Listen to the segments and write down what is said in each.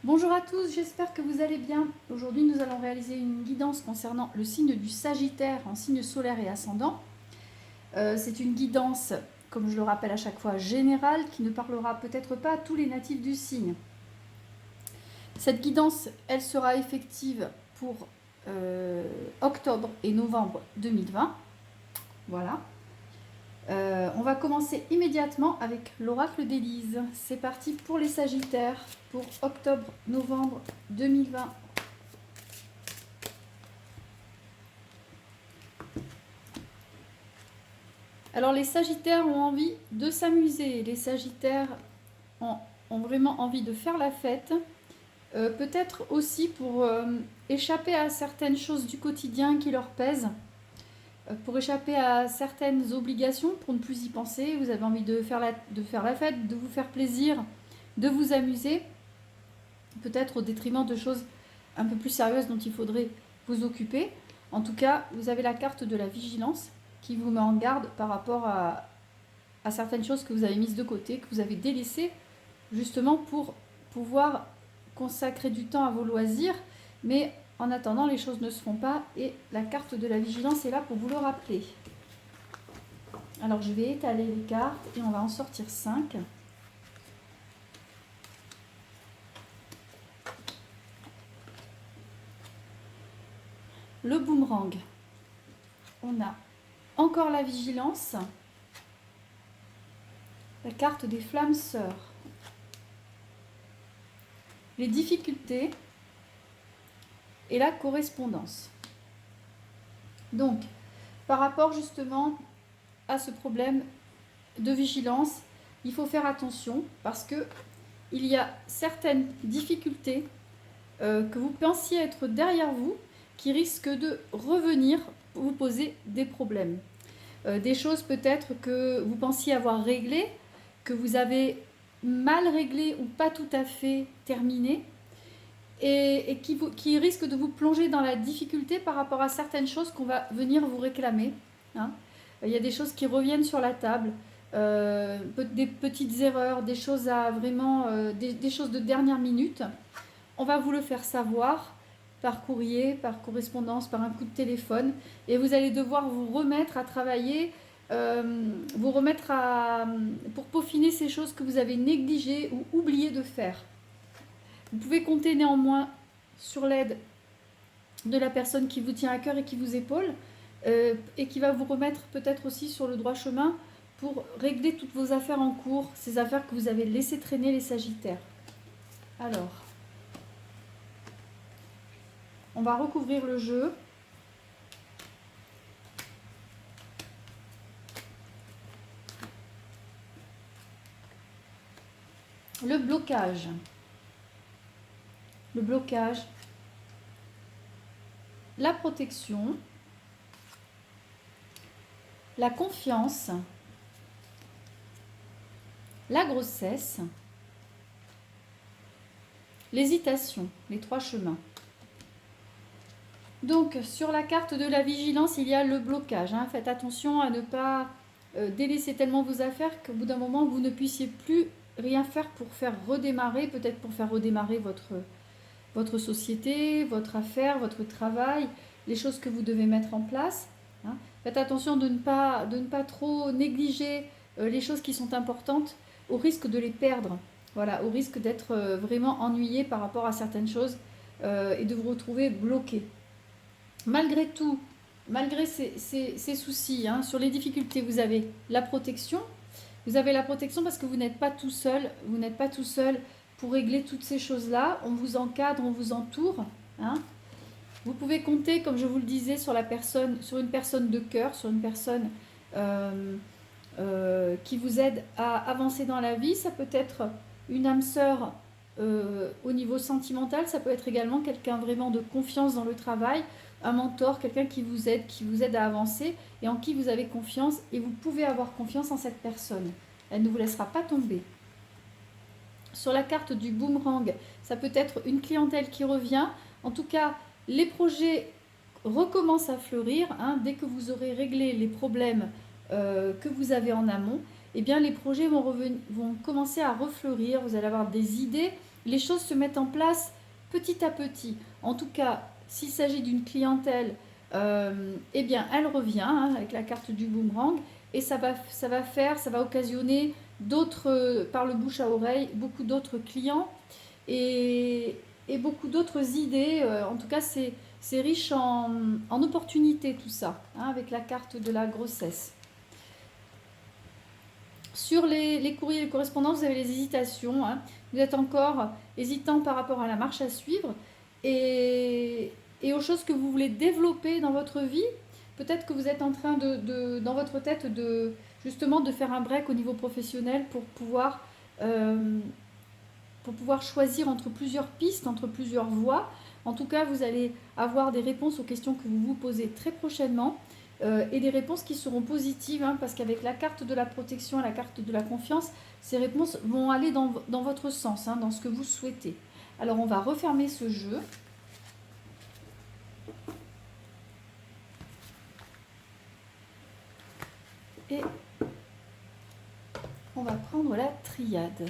Bonjour à tous, j'espère que vous allez bien. Aujourd'hui, nous allons réaliser une guidance concernant le signe du Sagittaire en signe solaire et ascendant. C'est une guidance, comme je le rappelle à chaque fois, générale, qui ne parlera peut-être pas à tous les natifs du signe. Cette guidance, elle sera effective pour octobre et novembre 2020. Voilà. On va commencer immédiatement avec l'oracle d'Élise. C'est parti pour les Sagittaires pour octobre-novembre 2020. Alors les Sagittaires ont envie de s'amuser. Les Sagittaires ont vraiment envie de faire la fête. Peut-être aussi pour échapper à certaines choses du quotidien qui leur pèsent. Pour échapper à certaines obligations, pour ne plus y penser, vous avez envie de faire la fête, de vous faire plaisir, de vous amuser, peut-être au détriment de choses un peu plus sérieuses dont il faudrait vous occuper. En tout cas, vous avez la carte de la vigilance qui vous met en garde par rapport à certaines choses que vous avez mises de côté, que vous avez délaissées, justement pour pouvoir consacrer du temps à vos loisirs, mais en attendant, les choses ne se font pas et la carte de la vigilance est là pour vous le rappeler. Alors, je vais étaler les cartes et on va en sortir 5. Le boomerang. On a encore la vigilance. La carte des flammes sœurs. Les difficultés et la correspondance. Donc, par rapport justement à ce problème de vigilance, il faut faire attention parce que il y a certaines difficultés que vous pensiez être derrière vous qui risquent de revenir vous poser des problèmes. Des choses peut-être que vous pensiez avoir réglées, que vous avez mal réglées ou pas tout à fait terminées, et qui risque de vous plonger dans la difficulté par rapport à certaines choses qu'on va venir vous réclamer. Hein. Il y a des choses qui reviennent sur la table, des petites erreurs, des choses à vraiment, des choses de dernière minute. On va vous le faire savoir par courrier, par correspondance, par un coup de téléphone, et vous allez devoir vous remettre à travailler, pour peaufiner ces choses que vous avez négligées ou oublié de faire. Vous pouvez compter néanmoins sur l'aide de la personne qui vous tient à cœur et qui vous épaule, et qui va vous remettre peut-être aussi sur le droit chemin pour régler toutes vos affaires en cours, ces affaires que vous avez laissé traîner, les Sagittaires. Alors, on va recouvrir le jeu. Le blocage. Le blocage. La protection. La confiance. La grossesse. L'hésitation. Les 3 chemins. Donc, sur la carte de la vigilance, il y a le blocage. Hein. Faites attention à ne pas délaisser tellement vos affaires qu'au bout d'un moment, vous ne puissiez plus rien faire pour faire redémarrer, peut-être pour faire redémarrer votre société, votre affaire, votre travail, les choses que vous devez mettre en place. Hein. Faites attention de ne pas trop négliger les choses qui sont importantes, au risque de les perdre. Voilà, au risque d'être vraiment ennuyé par rapport à certaines choses et de vous retrouver bloqué. Malgré tout, malgré ces soucis, hein, sur les difficultés, vous avez la protection. Vous avez la protection parce que vous n'êtes pas tout seul. Vous n'êtes pas tout seul pour régler toutes ces choses-là. On vous encadre, on vous entoure. Hein. Vous pouvez compter, comme je vous le disais, sur une personne de cœur, sur une personne qui vous aide à avancer dans la vie. Ça peut être une âme sœur au niveau sentimental. Ça peut être également quelqu'un vraiment de confiance dans le travail. Un mentor, quelqu'un qui vous aide à avancer et en qui vous avez confiance, et vous pouvez avoir confiance en cette personne. Elle ne vous laissera pas tomber. Sur la carte du boomerang, ça peut être une clientèle qui revient. En tout cas, les projets recommencent à fleurir. Hein, dès que vous aurez réglé les problèmes que vous avez en amont, eh bien les projets vont commencer à refleurir. Vous allez avoir des idées les choses se mettent en place petit à petit. En tout cas, s'il s'agit d'une clientèle, eh bien, elle revient hein, avec la carte du boomerang et ça va occasionner d'autres, par le bouche à oreille, beaucoup d'autres clients et beaucoup d'autres idées. En tout cas, c'est riche en opportunités tout ça, hein, avec la carte de la grossesse. Sur les courriers et les correspondances, vous avez les hésitations. Hein. Vous êtes encore hésitant par rapport à la marche à suivre et aux choses que vous voulez développer dans votre vie. Peut-être que vous êtes en train dans votre tête justement de faire un break au niveau professionnel pour pouvoir choisir entre plusieurs pistes, entre plusieurs voies. En tout cas, vous allez avoir des réponses aux questions que vous vous posez très prochainement. Et des réponses qui seront positives, hein, parce qu'avec la carte de la protection et la carte de la confiance, ces réponses vont aller dans votre sens, hein, dans ce que vous souhaitez. Alors, on va refermer ce jeu. Et on va prendre la triade.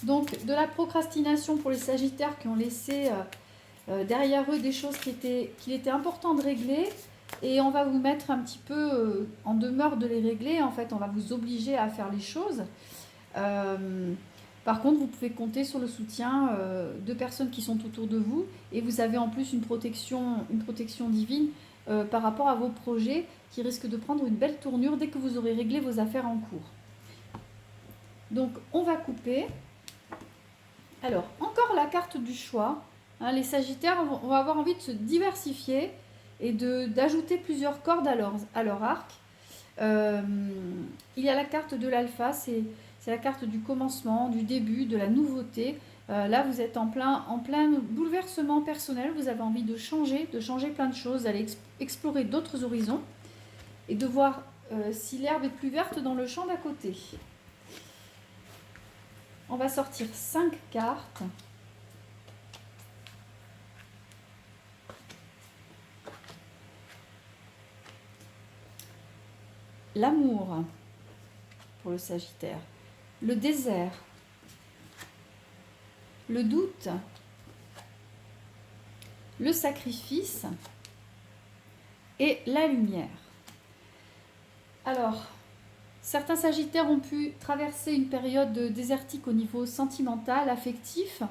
Donc, de la procrastination pour les Sagittaires qui ont laissé derrière eux des choses qu'il était important de régler. Et on va vous mettre un petit peu en demeure de les régler. En fait, on va vous obliger à faire les choses. Par contre, vous pouvez compter sur le soutien de personnes qui sont autour de vous. Et vous avez en plus une protection divine par rapport à vos projets qui risquent de prendre une belle tournure dès que vous aurez réglé vos affaires en cours. Donc, on va couper. Alors, encore la carte du choix. Hein, les Sagittaires vont avoir envie de se diversifier et d'ajouter plusieurs cordes à leur arc. Il y a la carte de l'alpha, c'est la carte du commencement, du début, de la nouveauté. Là, vous êtes en plein bouleversement personnel. Vous avez envie de changer plein de choses, d'aller explorer d'autres horizons et de voir si l'herbe est plus verte dans le champ d'à côté. On va sortir 5 cartes. L'amour pour le Sagittaire, le désert, le doute, le sacrifice et la lumière. Alors, certains Sagittaires ont pu traverser une période désertique au niveau sentimental, affectif.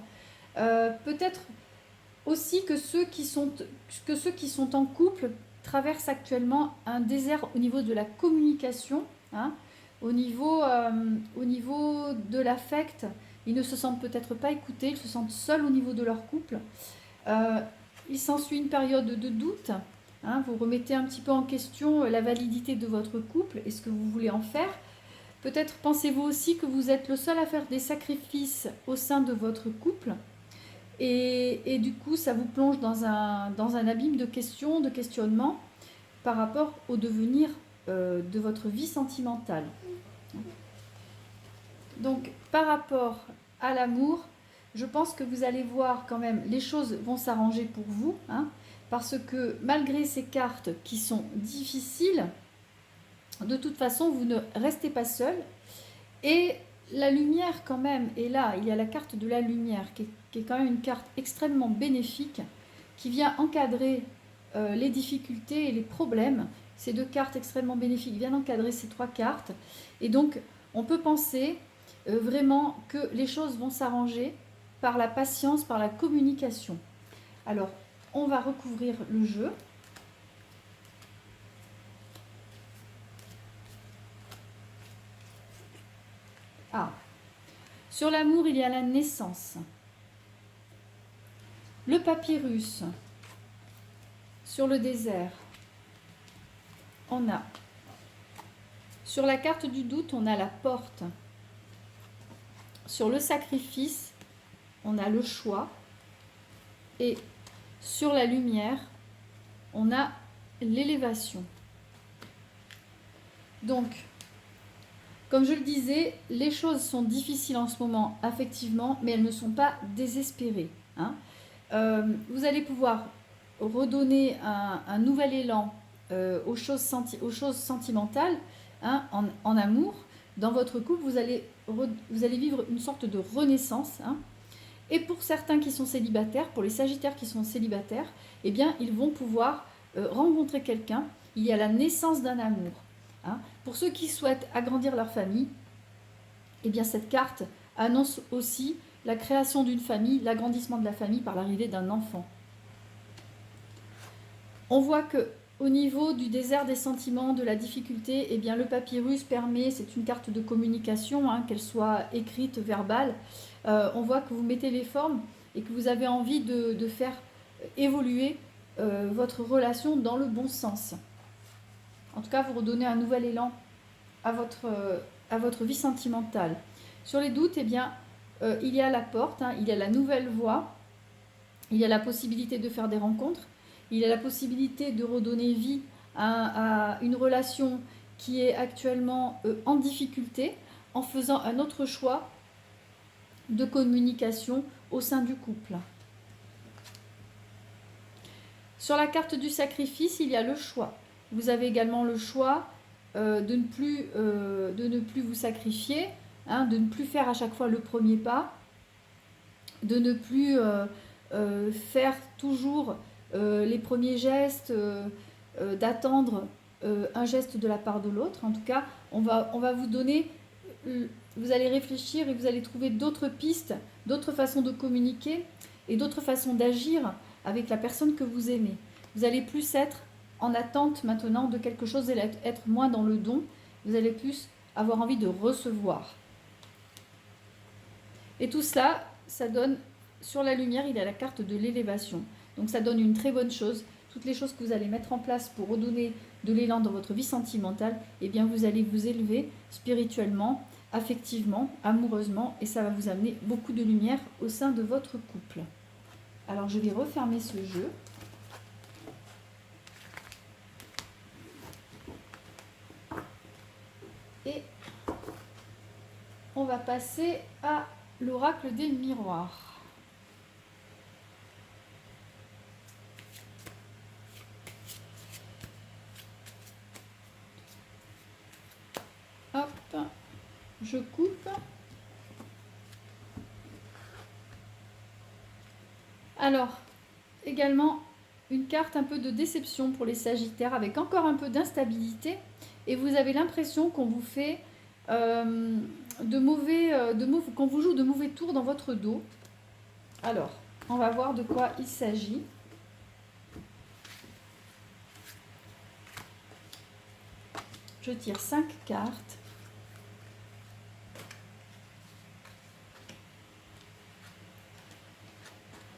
Peut-être aussi que ceux qui sont en couple traversent actuellement un désert au niveau de la communication, hein, au niveau de l'affect. Ils ne se sentent peut-être pas écoutés, ils se sentent seuls au niveau de leur couple. Il s'ensuit une période de doute. Hein, vous remettez un petit peu en question la validité de votre couple et ce que vous voulez en faire. Peut-être pensez-vous aussi que vous êtes le seul à faire des sacrifices au sein de votre couple. Et du coup, ça vous plonge dans un abîme de questions, de questionnements par rapport au devenir de votre vie sentimentale. Donc, par rapport à l'amour, je pense que vous allez voir quand même, les choses vont s'arranger pour vous, hein, parce que malgré ces cartes qui sont difficiles, de toute façon, vous ne restez pas seul. Et la lumière quand même est là. Il y a la carte de la lumière qui est quand même une carte extrêmement bénéfique, qui vient encadrer les difficultés et les problèmes. Ces deux cartes extrêmement bénéfiques viennent encadrer ces trois cartes. Et donc, on peut penser vraiment que les choses vont s'arranger par la patience, par la communication. Alors, on va recouvrir le jeu. Ah. Sur l'amour, il y a la naissance. Le papyrus. Sur le désert, on a. Sur la carte du doute, on a la porte. Sur le sacrifice, on a le choix. Et sur la lumière, on a l'élévation. Donc, comme je le disais, les choses sont difficiles en ce moment, affectivement, mais elles ne sont pas désespérées. Hein. Vous allez pouvoir redonner un nouvel élan aux choses sentimentales hein, en amour. Dans votre couple, vous allez vivre une sorte de renaissance. Hein. Et pour certains qui sont célibataires, pour les sagittaires qui sont célibataires, eh bien, ils vont pouvoir rencontrer quelqu'un. Il y a la naissance d'un amour. Hein. Pour ceux qui souhaitent agrandir leur famille, eh bien, cette carte annonce aussi la création d'une famille, l'agrandissement de la famille par l'arrivée d'un enfant. On voit que au niveau du désert des sentiments, de la difficulté, eh bien, le papyrus permet, c'est une carte de communication, hein, qu'elle soit écrite, verbale. On voit que vous mettez les formes et que vous avez envie de faire évoluer votre relation dans le bon sens. En tout cas, vous redonnez un nouvel élan à votre vie sentimentale. Sur les doutes, eh bien, il y a la porte, hein, il y a la nouvelle voie, il y a la possibilité de faire des rencontres, il y a la possibilité de redonner vie à une relation qui est actuellement en difficulté en faisant un autre choix de communication au sein du couple. Sur la carte du sacrifice, il y a le choix. Vous avez également le choix de ne plus vous sacrifier, hein, de ne plus faire à chaque fois le premier pas, de ne plus faire toujours les premiers gestes, d'attendre un geste de la part de l'autre. En tout cas, on va vous donner, vous allez réfléchir et vous allez trouver d'autres pistes, d'autres façons de communiquer et d'autres façons d'agir avec la personne que vous aimez. Vous allez plus être en attente maintenant de quelque chose et être moins dans le don. Vous allez plus avoir envie de recevoir. Et tout cela, ça donne, sur la lumière, il y a la carte de l'élévation. Donc ça donne une très bonne chose. Toutes les choses que vous allez mettre en place pour redonner de l'élan dans votre vie sentimentale, eh bien vous allez vous élever spirituellement, affectivement, amoureusement, et ça va vous amener beaucoup de lumière au sein de votre couple. Alors je vais refermer ce jeu. Et on va passer à l'oracle des miroirs. Hop, je coupe. Alors, également une carte un peu de déception pour les Sagittaires avec encore un peu d'instabilité et vous avez l'impression qu'on vous fait qu'on vous joue de mauvais tours dans votre dos. Alors, on va voir de quoi il s'agit. Je tire 5 cartes.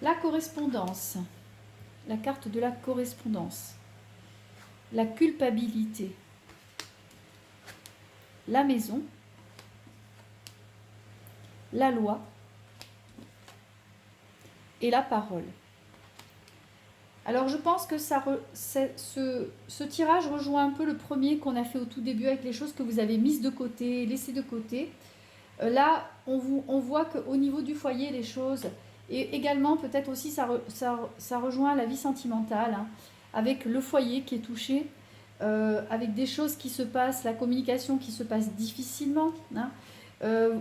La correspondance. La carte de la correspondance. La culpabilité. La maison. La loi. Et la parole. Alors je pense que ce tirage rejoint un peu le premier qu'on a fait au tout début avec les choses que vous avez mises de côté, laissées de côté. Là, on voit qu'au niveau du foyer, les choses, et également peut-être aussi ça rejoint la vie sentimentale, hein, avec le foyer qui est touché, avec des choses qui se passent, la communication qui se passe difficilement. Hein.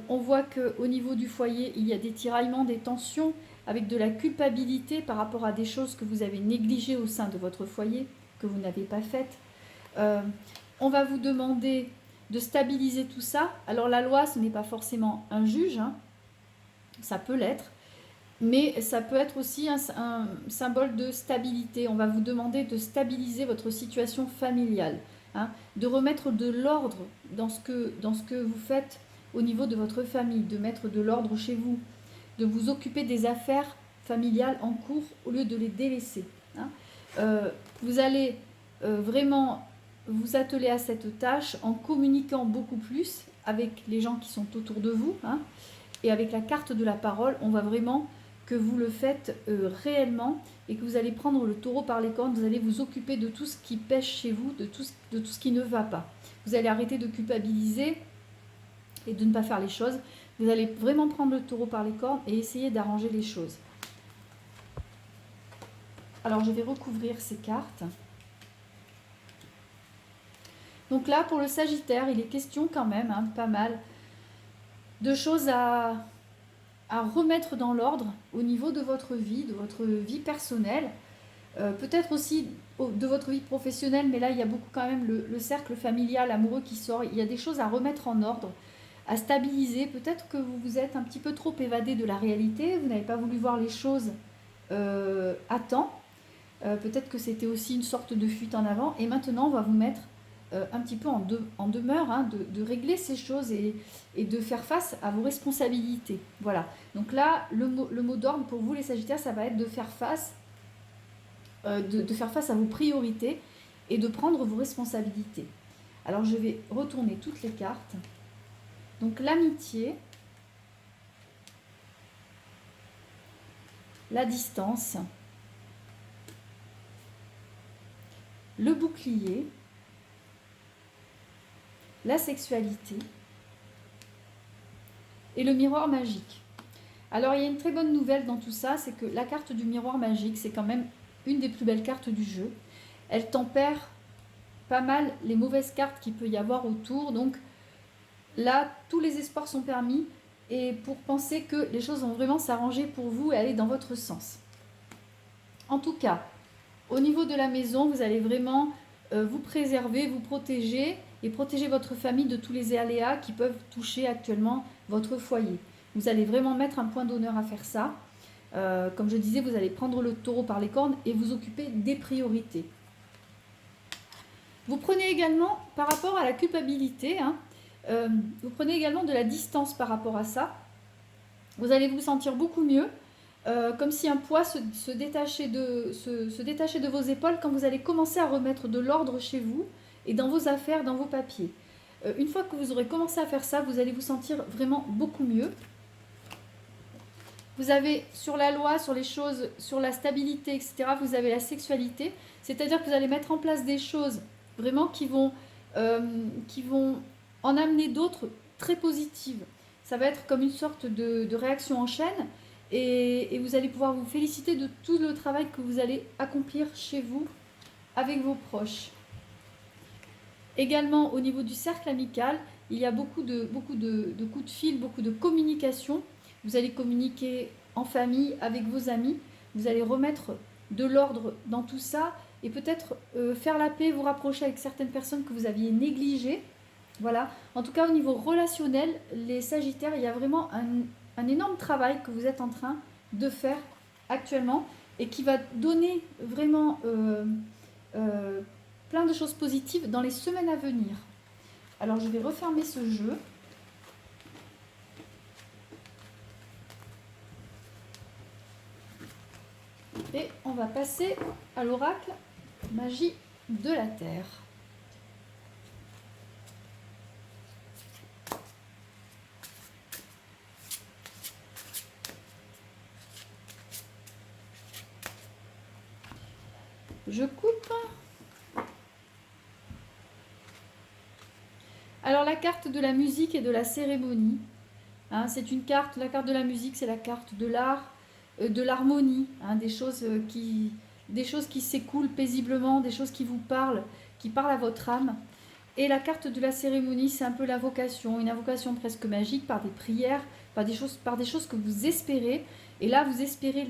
On voit qu'au niveau du foyer, il y a des tiraillements, des tensions, avec de la culpabilité par rapport à des choses que vous avez négligées au sein de votre foyer, que vous n'avez pas faites. On va vous demander de stabiliser tout ça. Alors la loi, ce n'est pas forcément un juge, hein. Ça peut l'être, mais ça peut être aussi un symbole de stabilité. On va vous demander de stabiliser votre situation familiale, hein, de remettre de l'ordre dans ce que vous faites au niveau de votre famille, de mettre de l'ordre chez vous, de vous occuper des affaires familiales en cours au lieu de les délaisser. Hein. Vous allez vraiment vous atteler à cette tâche en communiquant beaucoup plus avec les gens qui sont autour de vous. Hein. Et avec la carte de la parole, on voit vraiment que vous le faites réellement et que vous allez prendre le taureau par les cornes, vous allez vous occuper de tout ce qui pêche chez vous, de tout ce qui ne va pas. Vous allez arrêter de culpabiliser et de ne pas faire les choses. Vous allez vraiment prendre le taureau par les cornes et essayer d'arranger les choses. Alors, je vais recouvrir ces cartes. Donc là, pour le Sagittaire, il est question quand même, hein, pas mal, de choses à remettre dans l'ordre au niveau de votre vie personnelle. Peut-être aussi de votre vie professionnelle, mais là, il y a beaucoup quand même le cercle familial, amoureux qui sort. Il y a des choses à remettre en ordre, à stabiliser. Peut-être que vous vous êtes un petit peu trop évadé de la réalité, vous n'avez pas voulu voir les choses à temps. Peut-être que c'était aussi une sorte de fuite en avant. Et maintenant, on va vous mettre un petit peu en demeure, hein, de régler ces choses et de faire face à vos responsabilités. Voilà. Donc là, le mot d'ordre pour vous, les Sagittaires, ça va être de faire face à vos priorités et de prendre vos responsabilités. Alors je vais retourner toutes les cartes. Donc l'amitié, la distance, le bouclier, la sexualité et le miroir magique. Alors il y a une très bonne nouvelle dans tout ça, c'est que la carte du miroir magique, c'est quand même une des plus belles cartes du jeu. Elle tempère pas mal les mauvaises cartes qu'il peut y avoir autour. Donc là, tous les espoirs sont permis et pour penser que les choses vont vraiment s'arranger pour vous et aller dans votre sens. En tout cas, au niveau de la maison, vous allez vraiment vous préserver, vous protéger et protéger votre famille de tous les aléas qui peuvent toucher actuellement votre foyer. Vous allez vraiment mettre un point d'honneur à faire ça. Comme je disais, vous allez prendre le taureau par les cornes et vous occuper des priorités. Vous prenez également, par rapport à la culpabilité, hein, vous prenez également de la distance par rapport à ça. Vous allez vous sentir beaucoup mieux, comme si un poids se détachait de vos épaules quand vous allez commencer à remettre de l'ordre chez vous et dans vos affaires, dans vos papiers. Une fois que vous aurez commencé à faire ça, vous allez vous sentir vraiment beaucoup mieux. Vous avez sur la loi, sur les choses, sur la stabilité, etc., vous avez la sexualité. C'est-à-dire que vous allez mettre en place des choses vraiment qui vont en amener d'autres très positives. Ça va être comme une sorte de réaction en chaîne et vous allez pouvoir vous féliciter de tout le travail que vous allez accomplir chez vous avec vos proches. Également, au niveau du cercle amical, il y a beaucoup de coups de fil, beaucoup de communication. Vous allez communiquer en famille, avec vos amis. Vous allez remettre de l'ordre dans tout ça et peut-être faire la paix, vous rapprocher avec certaines personnes que vous aviez négligées. Voilà. En tout cas, au niveau relationnel, les Sagittaires, il y a vraiment un énorme travail que vous êtes en train de faire actuellement et qui va donner vraiment plein de choses positives dans les semaines à venir. Alors, je vais refermer ce jeu. Et on va passer à l'oracle Magie de la Terre. Je coupe. Alors la carte de la musique et de la cérémonie, hein, c'est une carte, la carte de la musique, c'est la carte de l'art, de l'harmonie, hein, des choses qui s'écoulent paisiblement, des choses qui vous parlent, qui parlent à votre âme. Et la carte de la cérémonie, c'est un peu la vocation, une invocation presque magique par des prières, par des choses que vous espérez. Et là, vous espérez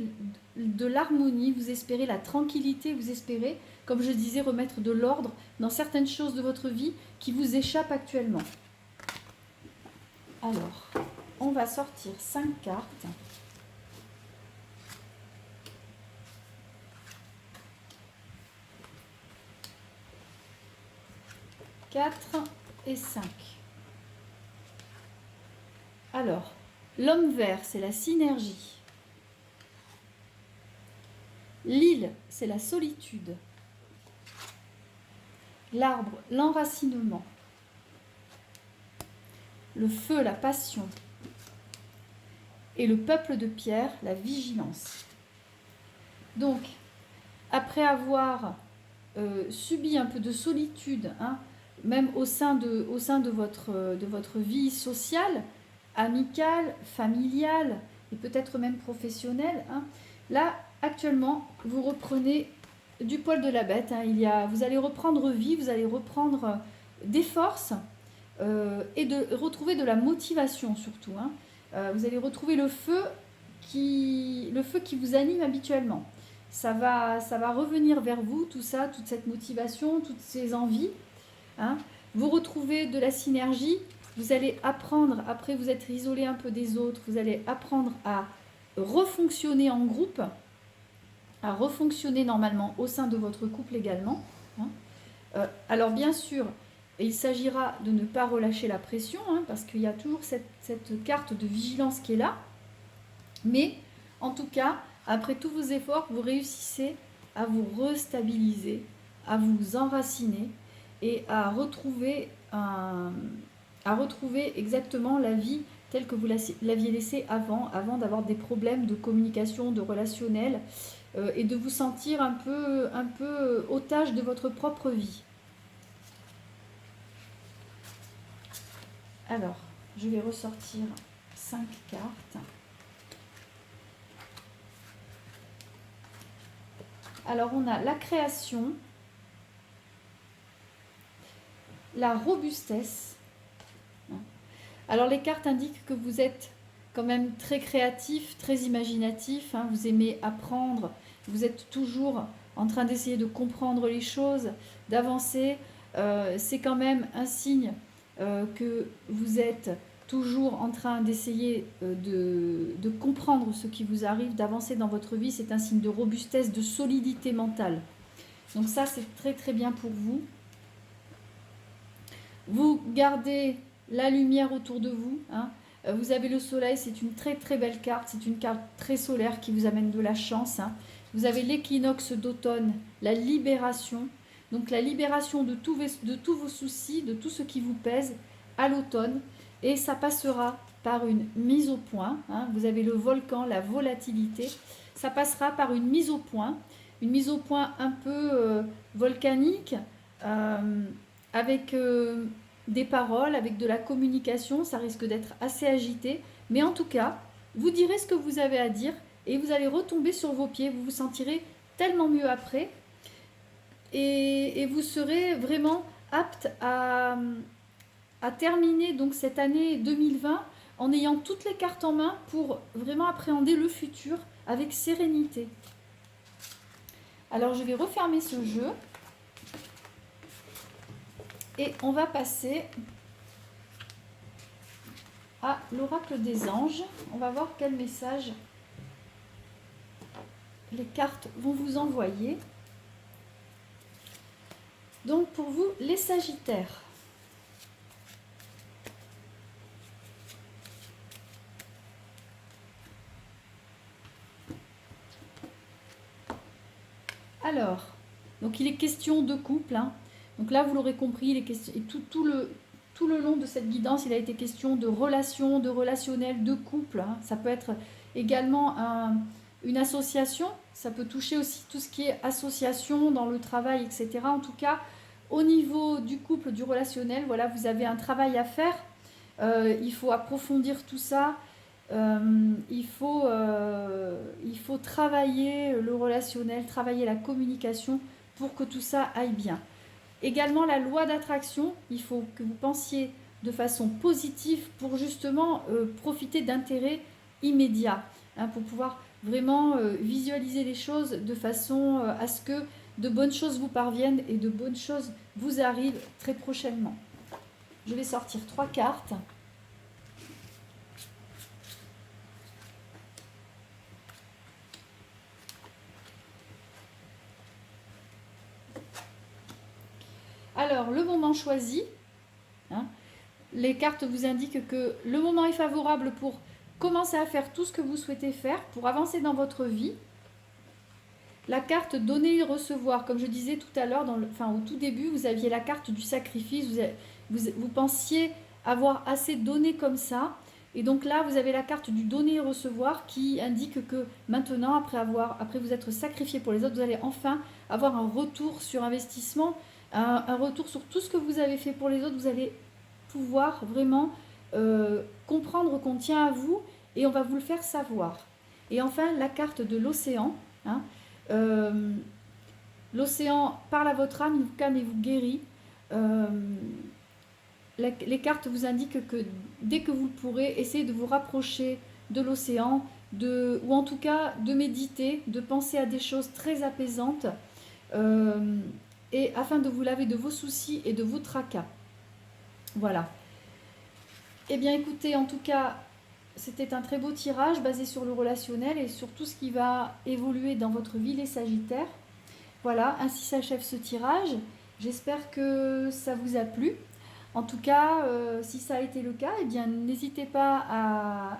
de l'harmonie, vous espérez la tranquillité, vous espérez, comme je disais, remettre de l'ordre dans certaines choses de votre vie qui vous échappent actuellement. Alors, on va sortir 5 cartes. Quatre et 5. Alors, l'homme vert, c'est la synergie. L'île, c'est la solitude. L'arbre, l'enracinement. Le feu, la passion. Et le peuple de pierre, la vigilance. Donc, après avoir subi un peu de solitude, hein, même au sein de votre vie sociale, amicale, familiale et peut-être même professionnelle, hein, là, actuellement, vous reprenez du poil de la bête. Hein, vous allez reprendre vie, vous allez reprendre des forces et de retrouver de la motivation surtout. Hein. Vous allez retrouver le feu qui vous anime habituellement. Ça va revenir vers vous, tout ça, toute cette motivation, toutes ces envies. Hein. Vous retrouvez de la synergie, vous allez apprendre, après vous être isolé un peu des autres, vous allez apprendre à refonctionner en groupe, à refonctionner normalement au sein de votre couple également. Hein. Alors bien sûr, il s'agira de ne pas relâcher la pression, hein, parce qu'il y a toujours cette carte de vigilance qui est là. Mais en tout cas, après tous vos efforts, vous réussissez à vous restabiliser, à vous enraciner et à retrouver exactement la vie telle que vous l'aviez laissée avant d'avoir des problèmes de communication, de relationnel, et de vous sentir un peu otage de votre propre vie. Alors, je vais ressortir 5 cartes. Alors, on a la création, la robustesse. Alors, les cartes indiquent que vous êtes quand même très créatif, très imaginatif. Hein, vous aimez apprendre. Vous êtes toujours en train d'essayer de comprendre les choses, d'avancer. C'est quand même un signe que vous êtes toujours en train d'essayer de comprendre ce qui vous arrive, d'avancer dans votre vie. C'est un signe de robustesse, de solidité mentale. Donc ça, c'est très très bien pour vous. Vous gardez la lumière autour de vous. Hein. Vous avez le soleil, c'est une très très belle carte. C'est une carte très solaire qui vous amène de la chance. Hein. Vous avez l'équinoxe d'automne, la libération. Donc la libération de tous vos soucis, de tout ce qui vous pèse à l'automne. Et ça passera par une mise au point. Hein. Vous avez le volcan, la volatilité. Ça passera par une mise au point un peu volcanique, avec des paroles, avec de la communication. Ça risque d'être assez agité. Mais en tout cas, vous direz ce que vous avez à dire et vous allez retomber sur vos pieds. Vous vous sentirez tellement mieux après. Et vous serez vraiment apte à terminer donc cette année 2020 en ayant toutes les cartes en main pour vraiment appréhender le futur avec sérénité. Alors je vais refermer ce jeu et on va passer à l'oracle des anges. On va voir quel message les cartes vont vous envoyer. Donc pour vous, les Sagittaires. Alors, donc il est question de couple. Hein. Donc là, vous l'aurez compris, il est question, et tout le long de cette guidance, il a été question de relations, de relationnel, de couple. Hein. Ça peut être également une association. Ça peut toucher aussi tout ce qui est association dans le travail, etc. En tout cas, au niveau du couple, du relationnel, voilà, vous avez un travail à faire. Il faut approfondir tout ça. Il faut travailler le relationnel, travailler la communication pour que tout ça aille bien. Également la loi d'attraction, il faut que vous pensiez de façon positive pour justement profiter d'intérêts immédiats, hein, pour pouvoir vraiment visualiser les choses de façon à ce que de bonnes choses vous parviennent et de bonnes choses vous arrivent très prochainement. Je vais sortir 3 cartes. Alors, le moment choisi, hein, les cartes vous indiquent que le moment est favorable pour commencer à faire tout ce que vous souhaitez faire, pour avancer dans votre vie. La carte donner et recevoir, comme je disais tout à l'heure, au tout début, vous aviez la carte du sacrifice, vous pensiez avoir assez donné comme ça. Et donc là, vous avez la carte du donner et recevoir qui indique que maintenant, après vous être sacrifié pour les autres, vous allez enfin avoir un retour sur investissement, un retour sur tout ce que vous avez fait pour les autres. Vous allez pouvoir vraiment comprendre qu'on tient à vous et on va vous le faire savoir. Et enfin, la carte de l'océan. Hein, l'océan parle à votre âme, il vous calme et vous guérit. les cartes vous indiquent que dès que vous le pourrez, essayez de vous rapprocher de l'océan, ou en tout cas de méditer, de penser à des choses très apaisantes, et afin de vous laver de vos soucis et de vos tracas. Voilà. Eh bien écoutez, en tout cas, c'était un très beau tirage basé sur le relationnel et sur tout ce qui va évoluer dans votre vie, les Sagittaires. Voilà, ainsi s'achève ce tirage. J'espère que ça vous a plu. En tout cas, si ça a été le cas, eh bien n'hésitez pas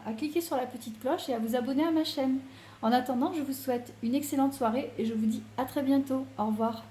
à cliquer sur la petite cloche et à vous abonner à ma chaîne. En attendant, je vous souhaite une excellente soirée et je vous dis à très bientôt. Au revoir.